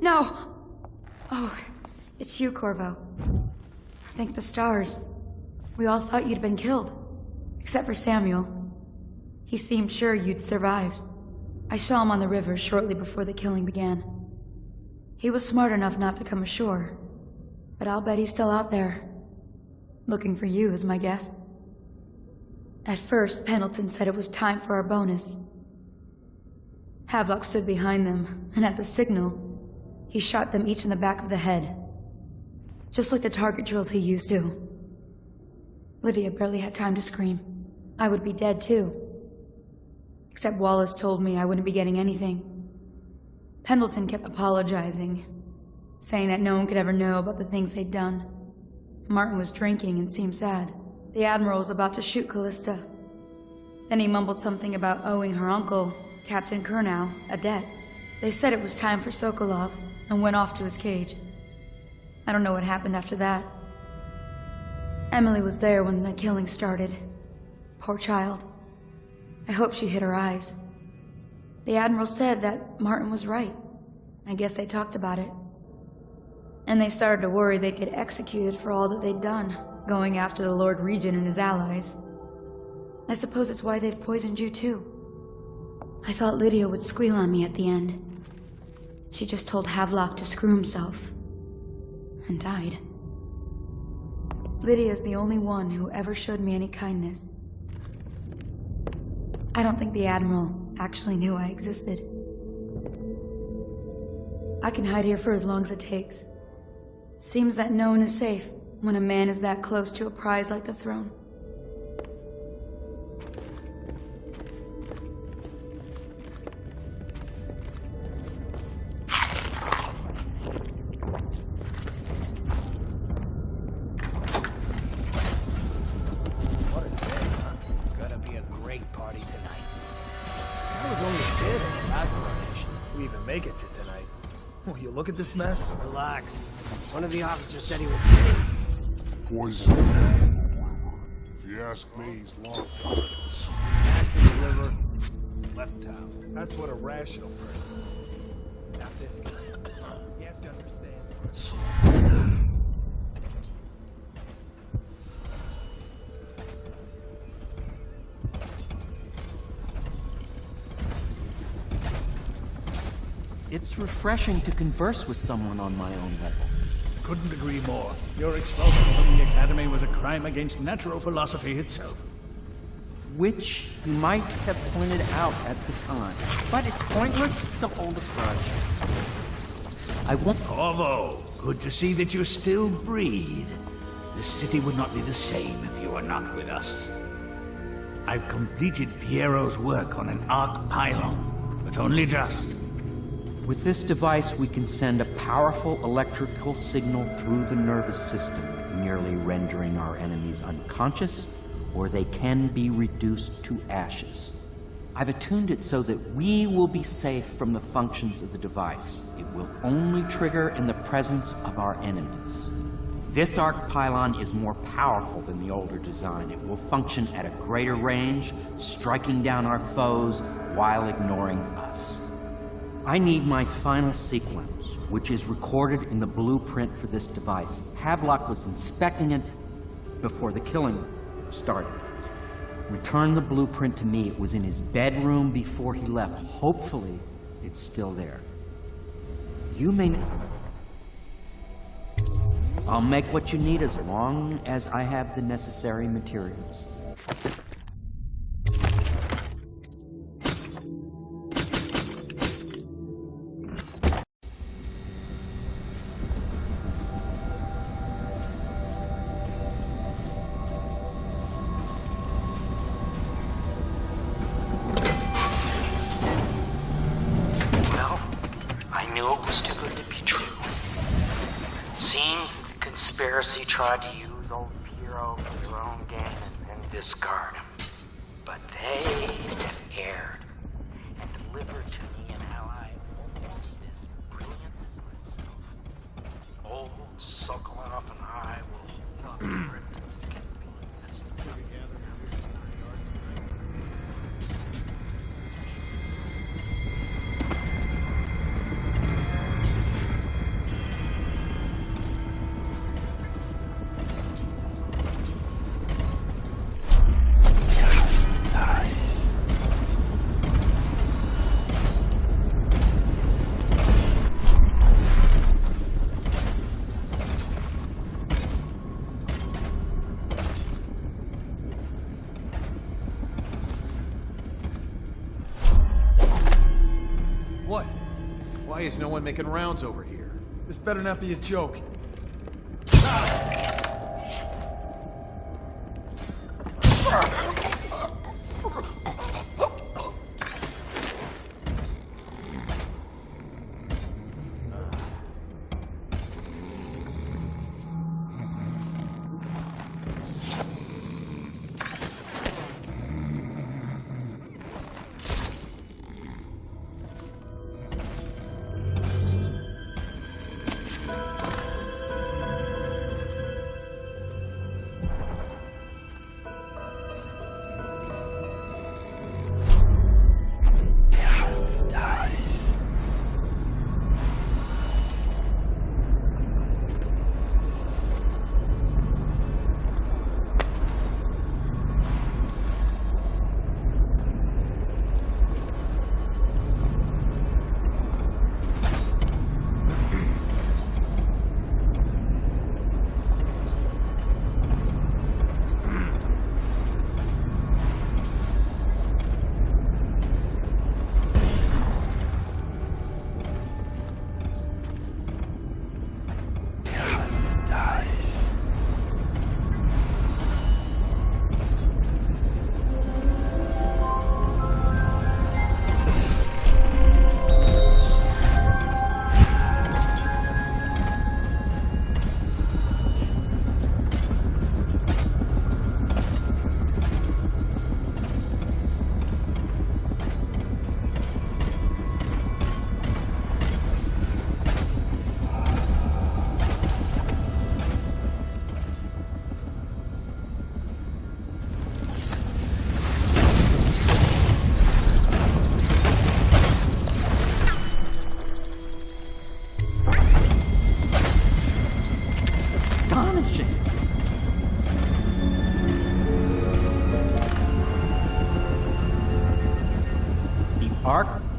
No! Oh, it's you, Corvo. Thank the stars. We all thought you'd been killed. Except for Samuel. He seemed sure you'd survived. I saw him on the river shortly before the killing began. He was smart enough not to come ashore. But I'll bet he's still out there. Looking for you, is my guess. At first, Pendleton said it was time for our bonus. Havelock stood behind them, and at the signal, he shot them each in the back of the head. Just like the target drills he used to. Lydia barely had time to scream. I would be dead too. Except Wallace told me I wouldn't be getting anything. Pendleton kept apologizing, saying that no one could ever know about the things they'd done. Martin was drinking and seemed sad. The Admiral was about to shoot Callista. Then he mumbled something about owing her uncle, Captain Kurnow, a debt. They said it was time for Sokolov, and went off to his cage. I don't know what happened after that. Emily was there when the killing started. Poor child. I hope she hid her eyes. The Admiral said that Martin was right. I guess they talked about it. And they started to worry they'd get executed for all that they'd done, going after the Lord Regent and his allies. I suppose it's why they've poisoned you too. I thought Lydia would squeal on me at the end. She just told Havelock to screw himself. And died. Lydia's the only one who ever showed me any kindness. I don't think the Admiral actually knew I existed. I can hide here for as long as it takes. Seems that no one is safe when a man is that close to a prize like the throne. What a day, huh? Gonna be a great party tonight. I was only a kid in the last coronation. If we even make it to tonight. Will you look at this mess? Relax. One of the officers said he was kidding. Poison rumor. If you ask me, he's long gone. Asked him to deliver. Left town. That's what a rational person would. Not this guy. You have to understand. It's refreshing to converse with someone on my own level. Couldn't agree more. Your expulsion from the Academy was a crime against natural philosophy itself. Which you might have pointed out at the time. But it's pointless to hold a grudge. I won't... Corvo, good to see that you still breathe. The city would not be the same if you were not with us. I've completed Piero's work on an arc pylon, but only just. With this device, we can send a powerful electrical signal through the nervous system, nearly rendering our enemies unconscious, or they can be reduced to ashes. I've attuned it so that we will be safe from the functions of the device. It will only trigger in the presence of our enemies. This arc pylon is more powerful than the older design. It will function at a greater range, striking down our foes while ignoring us. I need my final sequence, which is recorded in the blueprint for this device. Havelock was inspecting it before the killing started. Return the blueprint to me. It was in his bedroom before he left. Hopefully, it's still there. You may... I'll make what you need as long as I have the necessary materials. Tried to use old Piero for their own gain and then discard him. But they have erred and delivered to me an ally almost as brilliant as myself. Old Sokolov and I will not regret getting Why is no one making rounds over here? This better not be a joke.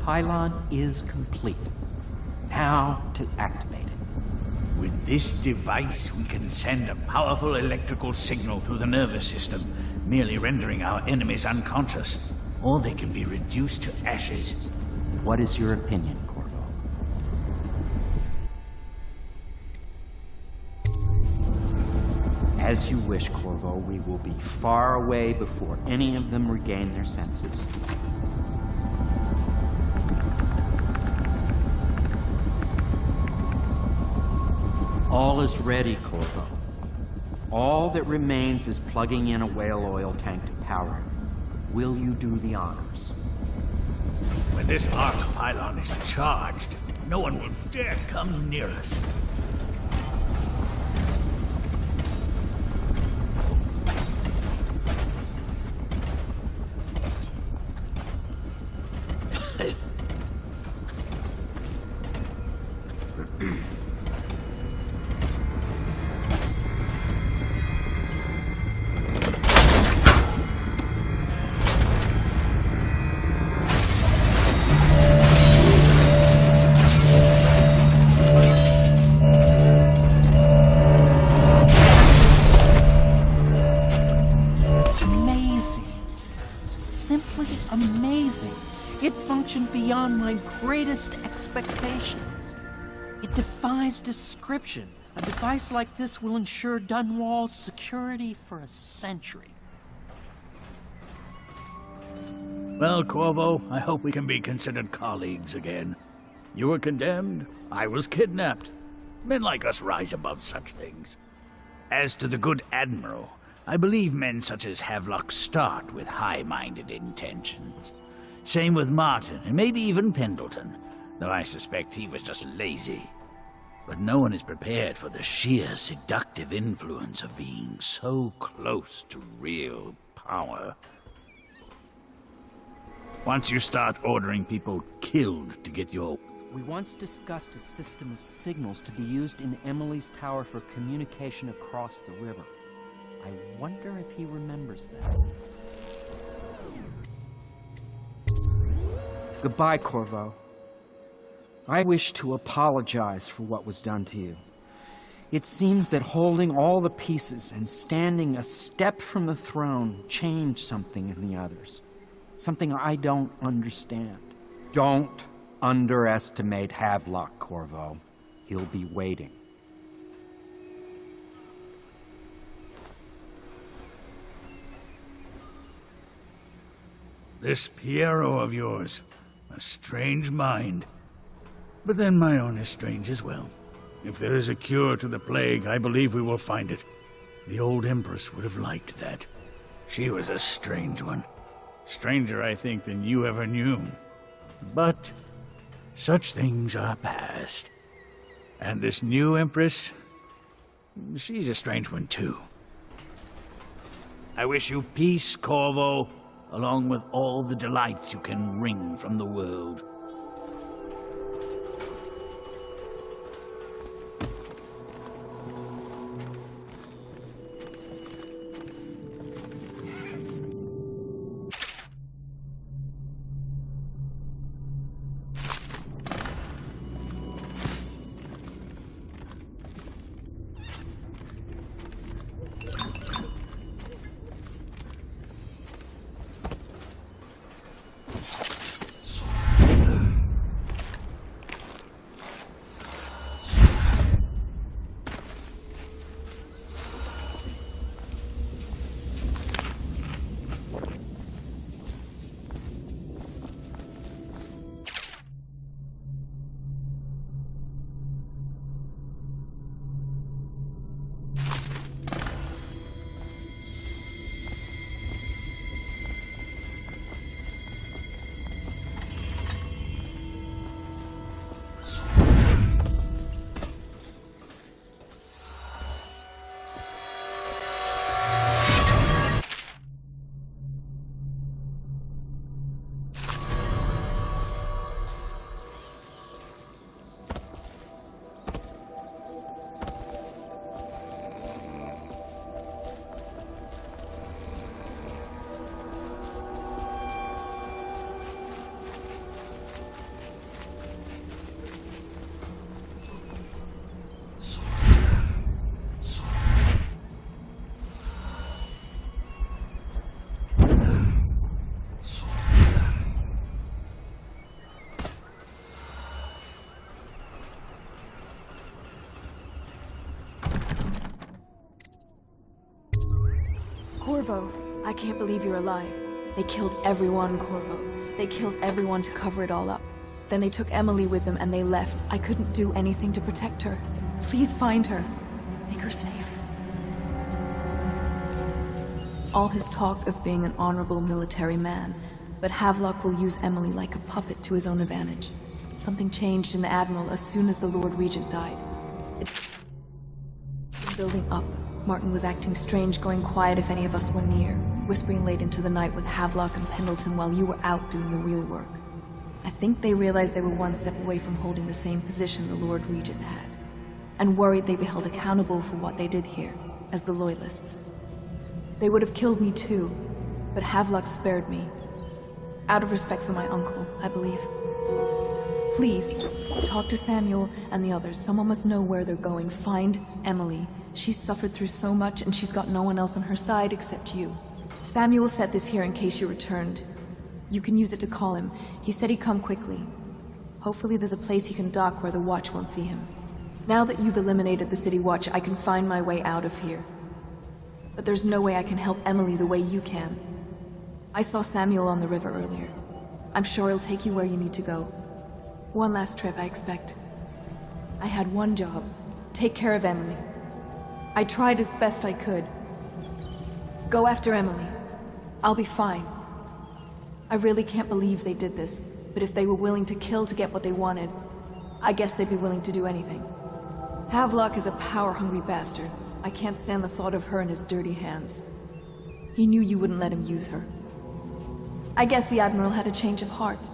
Pylon is complete. Now to activate it. With this device, we can send a powerful electrical signal through the nervous system, merely rendering our enemies unconscious, or they can be reduced to ashes. What is your opinion, Corvo? As you wish, Corvo. We will be far away before any of them regain their senses. All is ready, Corvo. All that remains is plugging in a whale oil tank to power it. Will you do the honors? When this arc pylon is charged, no one will dare come near us. Beyond my greatest expectations. It defies description. A device like this will ensure Dunwall's security for a century. Well, Corvo, I hope we can be considered colleagues again. You were condemned, I was kidnapped. Men like us rise above such things. As to the good Admiral, I believe men such as Havelock start with high-minded intentions. Same with Martin, and maybe even Pendleton, though I suspect he was just lazy. But no one is prepared for the sheer seductive influence of being so close to real power. Once you start ordering people killed to get your... We once discussed a system of signals to be used in Emily's tower for communication across the river. I wonder if he remembers that. Goodbye, Corvo. I wish to apologize for what was done to you. It seems that holding all the pieces and standing a step from the throne changed something in the others. Something I don't understand. Don't underestimate Havelock, Corvo. He'll be waiting. This Piero of yours, a strange mind. But then my own is strange as well. If there is a cure to the plague, I believe we will find it. The old Empress would have liked that. She was a strange one. Stranger, I think, than you ever knew. But such things are past. And this new Empress, she's a strange one too. I wish you peace, Corvo, along with all the delights you can wring from the world. Corvo, I can't believe you're alive. They killed everyone, Corvo. They killed everyone to cover it all up. Then they took Emily with them and they left. I couldn't do anything to protect her. Please find her. Make her safe. All his talk of being an honorable military man, but Havelock will use Emily like a puppet to his own advantage. Something changed in the Admiral as soon as the Lord Regent died. Building up. Martin was acting strange, going quiet if any of us were near, whispering late into the night with Havelock and Pendleton while you were out doing the real work. I think they realized they were one step away from holding the same position the Lord Regent had, and worried they'd be held accountable for what they did here, as the Loyalists. They would have killed me too, but Havelock spared me. Out of respect for my uncle, I believe. Please, talk to Samuel and the others. Someone must know where they're going. Find Emily. She's suffered through so much, and she's got no one else on her side except you. Samuel set this here in case you returned. You can use it to call him. He said he'd come quickly. Hopefully there's a place he can dock where the Watch won't see him. Now that you've eliminated the City Watch, I can find my way out of here. But there's no way I can help Emily the way you can. I saw Samuel on the river earlier. I'm sure he'll take you where you need to go. One last trip, I expect. I had one job. Take care of Emily. I tried as best I could. Go after Emily. I'll be fine. I really can't believe they did this, but if they were willing to kill to get what they wanted, I guess they'd be willing to do anything. Havelock is a power-hungry bastard. I can't stand the thought of her in his dirty hands. He knew you wouldn't let him use her. I guess the Admiral had a change of heart.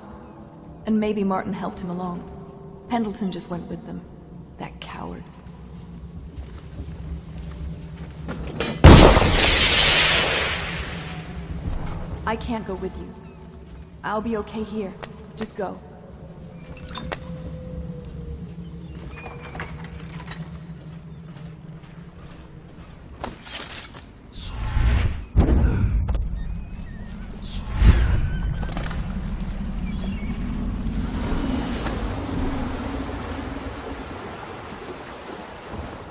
And maybe Martin helped him along. Pendleton just went with them. That coward. I can't go with you. I'll be okay here. Just go.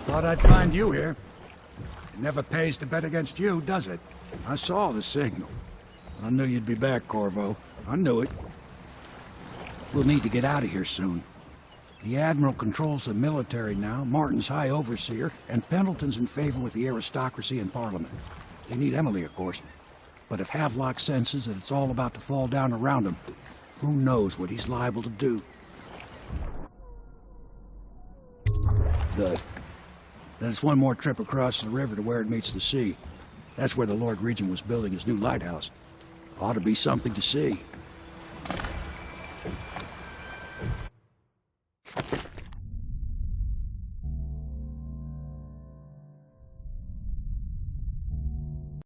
Thought I'd find you here. It never pays to bet against you, does it? I saw the signal. I knew you'd be back, Corvo. I knew it. We'll need to get out of here soon. The Admiral controls the military now, Martin's High Overseer, and Pendleton's in favor with the aristocracy and Parliament. They need Emily, of course. But if Havelock senses that it's all about to fall down around him, who knows what he's liable to do? Good. Then it's one more trip across the river to where it meets the sea. That's where the Lord Regent was building his new lighthouse. Ought to be something to see.